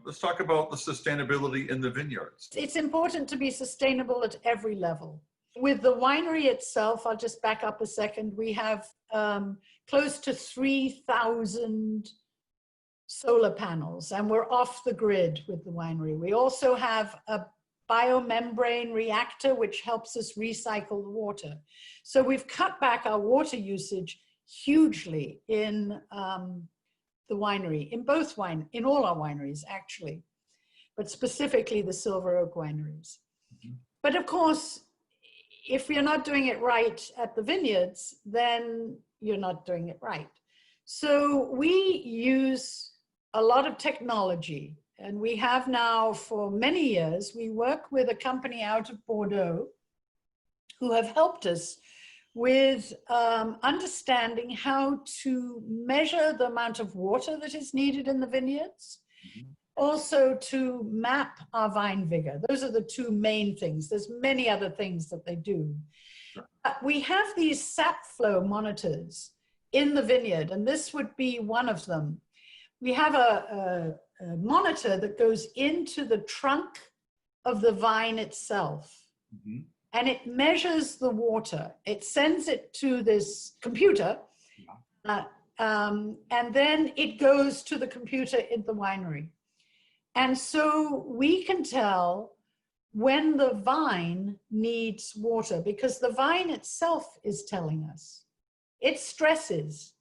Let's talk about the sustainability in the vineyards. It's important to be sustainable at every level. With the winery itself, I'll just back up a second. We have close to 3,000 solar panels, and we're off the grid with the winery. We also have a biomembrane reactor, which helps us recycle the water. So we've cut back our water usage hugely in the winery, in all our wineries, actually, but specifically the Silver Oak wineries. Mm-hmm. But of course, if you're not doing it right at the vineyards, then you're not doing it right. So we use a lot of technology, and we have now for many years. We work with a company out of Bordeaux who have helped us with understanding how to measure the amount of water that is needed in the vineyards, mm-hmm. also to map our vine vigor. Those are the two main things. There's many other things that they do. Sure. We have these Sap Flow monitors in the vineyard, and this would be one of them. We have a monitor that goes into the trunk of the vine itself. Mm-hmm. And it measures the water. It sends it to this computer, and then it goes to the computer in the winery. And so we can tell when the vine needs water, because the vine itself is telling us. It stresses,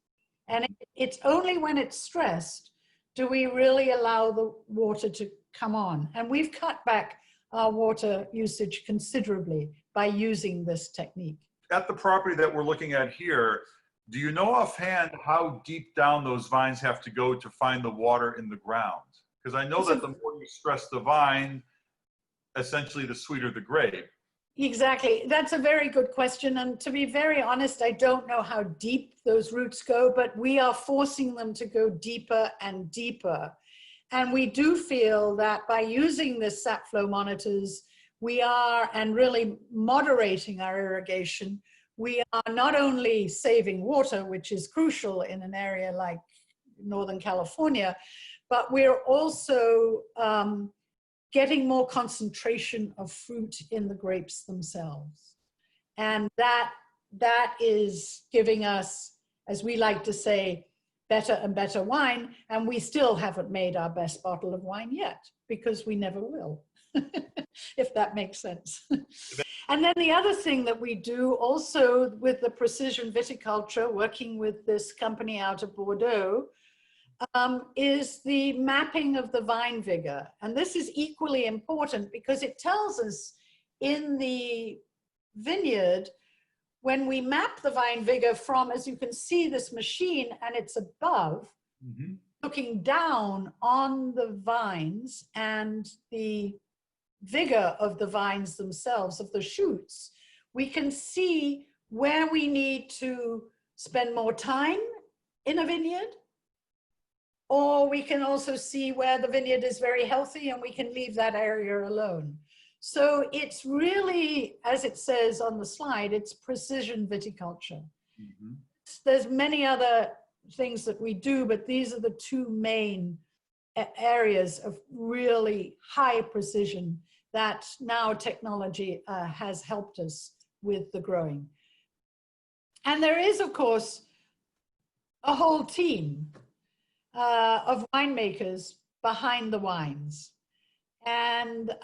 and it's only when it's stressed do we really allow the water to come on. And we've cut back our water usage considerably by using this technique. At the property that we're looking at here, do you know offhand how deep down those vines have to go to find the water in the ground? Because I know that the more you stress the vine, essentially the sweeter the grape. Exactly. That's a very good question. And to be very honest, I don't know how deep those roots go, but we are forcing them to go deeper and deeper. And we do feel that by using this Sap Flow monitors, we are, and really moderating our irrigation, we are not only saving water, which is crucial in an area like Northern California, but we're also getting more concentration of fruit in the grapes themselves. And that is giving us, as we like to say, better and better wine, and we still haven't made our best bottle of wine yet, because we never will, if that makes sense. And then the other thing that we do also with the precision viticulture, working with this company out of Bordeaux, is the mapping of the vine vigor. And this is equally important because it tells us in the vineyard, when we map the vine vigor from, as you can see, this machine, and it's above, mm-hmm. looking down on the vines and the vigor of the vines themselves, of the shoots, we can see where we need to spend more time in a vineyard, or we can also see where the vineyard is very healthy and we can leave that area alone. So it's really, as it says on the slide, it's precision viticulture. Mm-hmm. There's many other things that we do, but these are the two main areas of really high precision that now technology has helped us with the growing. And there is, of course, a whole team of winemakers behind the wines. And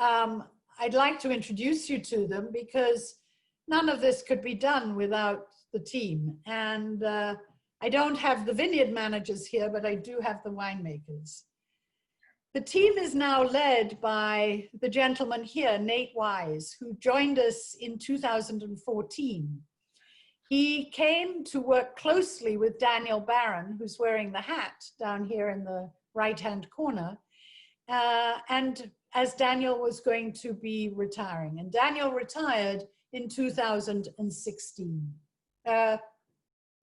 I'd like to introduce you to them because none of this could be done without the team. And I don't have the vineyard managers here, but I do have the winemakers. The team is now led by the gentleman here, Nate Wise, who joined us in 2014. He came to work closely with Daniel Barron, who's wearing the hat down here in the right-hand corner. And as Daniel was going to be retiring. And Daniel retired in 2016.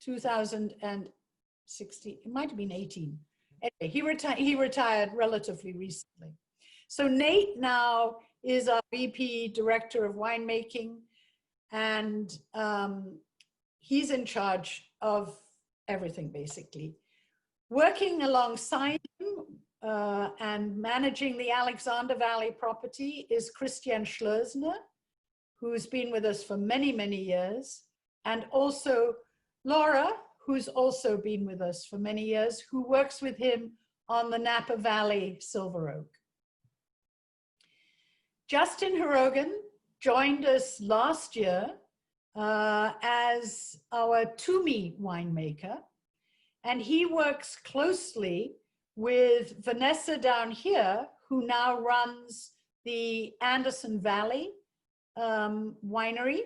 2016, it might have been 18. Anyway, he retired relatively recently. So Nate now is our VP Director of Winemaking, and he's in charge of everything, basically. Working alongside him and managing the Alexander Valley property is Christian Schleusner, who's been with us for many, many years, and also Laura, who's also been with us for many years, who works with him on the Napa Valley Silver Oak. Justin Hirogan joined us last year as our Toomey winemaker, and he works closely with Vanessa down here, who now runs the Anderson Valley winery,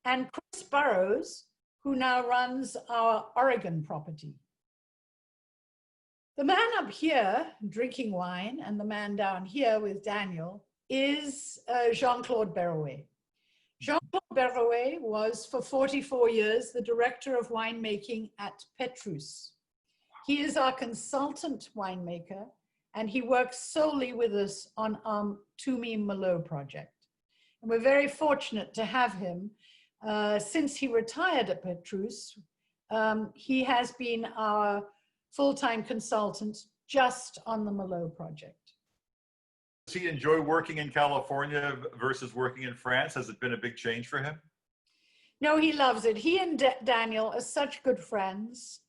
and Chris Burrows, who now runs our Oregon property. The man up here drinking wine and the man down here with Daniel is Jean-Claude Berrouet. Jean-Claude Berrouet was for 44 years the director of winemaking at Petrus. He is our consultant winemaker, and he works solely with us on our Toomey Merlot project. And we're very fortunate to have him. Since he retired at Petrus, he has been our full-time consultant just on the Merlot project. Does he enjoy working in California versus working in France? Has it been a big change for him? No, he loves it. He and Daniel are such good friends.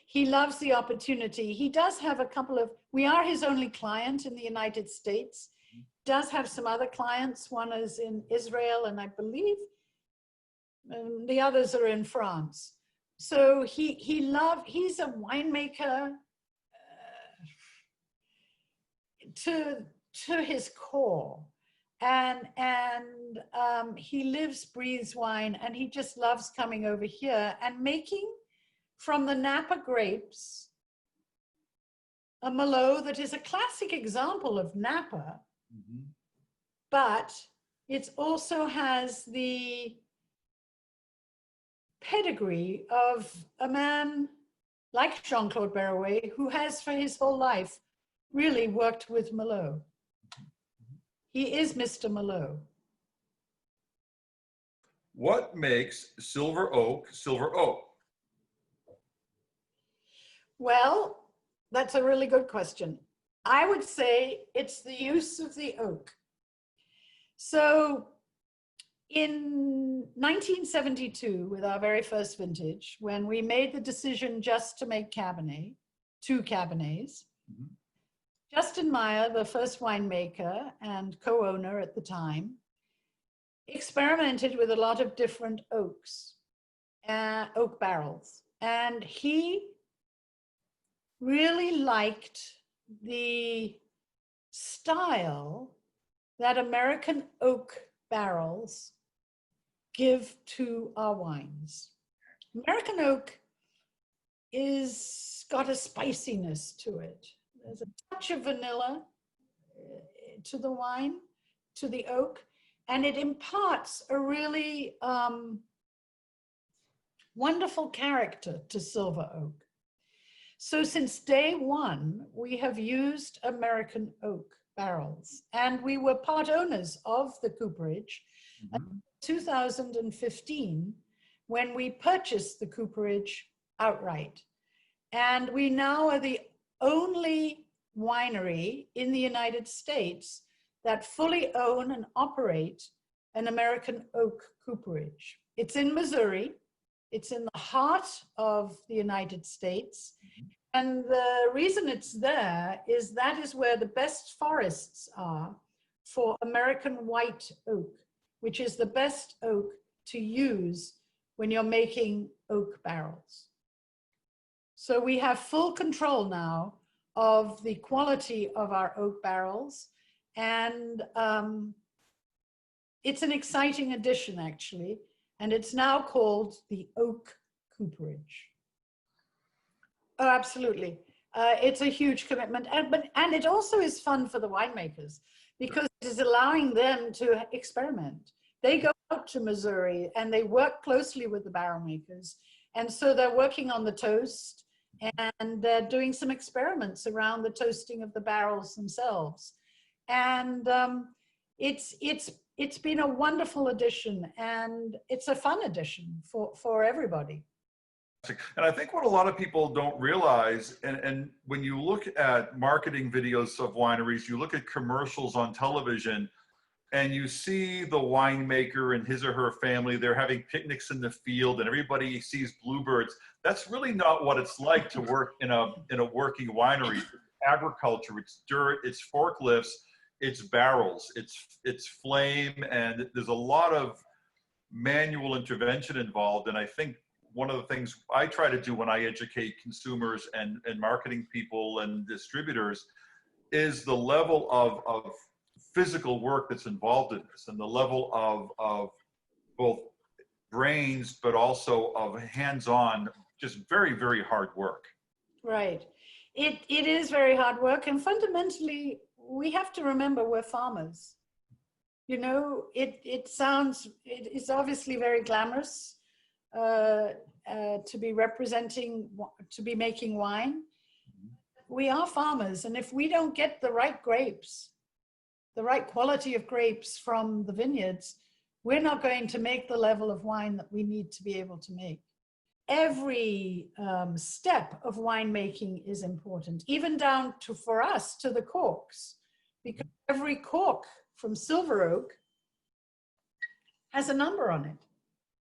He loves the opportunity. He does have a couple of, we are his only client in the United States. Does have some other clients. One is in Israel, and I believe the others are in France. So he's a winemaker to his core. And he lives, breathes wine, and he just loves coming over here and making from the Napa grapes a Merlot that is a classic example of Napa, but it also has the pedigree of a man like Jean-Claude Berrouet, who has for his whole life really worked with Merlot. He is Mr. Merlot. What makes silver oak silver oak? Well, that's a really good question. I would say it's the use of the oak. So in 1972, with our very first vintage, when we made the decision just to make Cabernet, 2 Cabernets, Justin Meyer, the first winemaker and co-owner at the time, experimented with a lot of different oaks, oak barrels. And he really liked the style that American oak barrels give to our wines. American oak is got a spiciness to it. There's a touch of vanilla to the wine, to the oak, and it imparts a really wonderful character to silver oak. So since day one, we have used American oak barrels, and we were part owners of the cooperage in 2015 when we purchased the cooperage outright. And we now are the only winery in the United States that fully own and operate an American oak cooperage. It's in Missouri. It's in the heart of the United States. And the reason it's there is that is where the best forests are for American white oak, which is the best oak to use when you're making oak barrels. So we have full control now of the quality of our oak barrels. And it's an exciting addition, actually. And it's now called the Oak Cooperage. Oh, absolutely. It's a huge commitment. And it also is fun for the winemakers because it is allowing them to experiment. They go out to Missouri and they work closely with the barrel makers. And so they're working on the toast and they're doing some experiments around the toasting of the barrels themselves. And it's been a wonderful addition, and it's a fun addition for everybody. And I think what a lot of people don't realize, and when you look at marketing videos of wineries, you look at commercials on television, and you see the winemaker and his or her family, they're having picnics in the field and everybody sees bluebirds. That's really not what it's like to work in a working winery. It's agriculture, it's dirt, it's forklifts, it's barrels, it's flame, and there's a lot of manual intervention involved. And I think one of the things I try to do when I educate consumers and marketing people and distributors is the level of physical work that's involved in this, and the level of both brains, but also of hands-on, just very, very hard work. Right. It is very hard work. And fundamentally, we have to remember we're farmers. You know, it's obviously very glamorous to be representing, to be making wine. We are farmers. And if we don't get the right grapes, the right quality of grapes from the vineyards, we're not going to make the level of wine that we need to be able to make. Every step of winemaking is important, even down to, for us, to the corks, because every cork from silver oak has a number on it.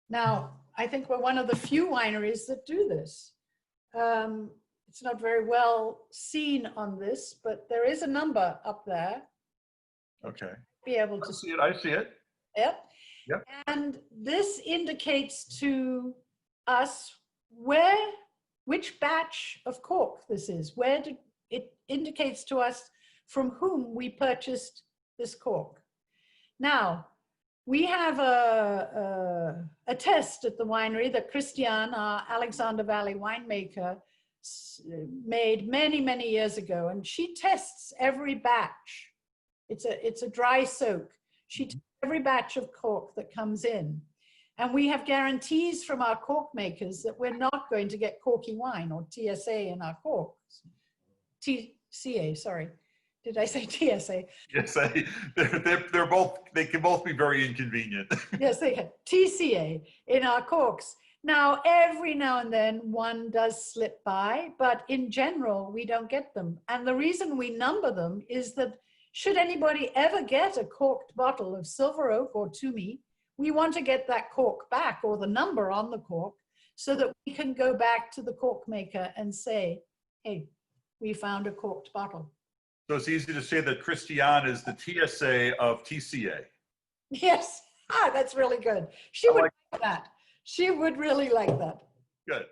Now, I think we're one of the few wineries that do this. It's not very well seen on this, but there is a number up there. Okay. Be able to see it. I see it. Yep. Yep. And this indicates to us which batch of cork this is. It indicates to us from whom we purchased this cork. Now, we have a test at the winery that Christian, our Alexander Valley winemaker, made many, many years ago, and she tests every batch. It's a dry soak. She tests every batch of cork that comes in. And we have guarantees from our cork makers that we're not going to get corky wine or TSA in our corks. TCA, sorry. Did I say TSA? Yes, they're both, they can both be very inconvenient. Yes, they can. TCA in our corks. Now, every now and then one does slip by, but in general, we don't get them. And the reason we number them is that should anybody ever get a corked bottle of silver oak or Twomey, we want to get that cork back, or the number on the cork, so that we can go back to the cork maker and say, hey, we found a corked bottle. So it's easy to say that Christiane is the TSA of TCA. Yes, that's really good. She would like that. She would really like that. Good.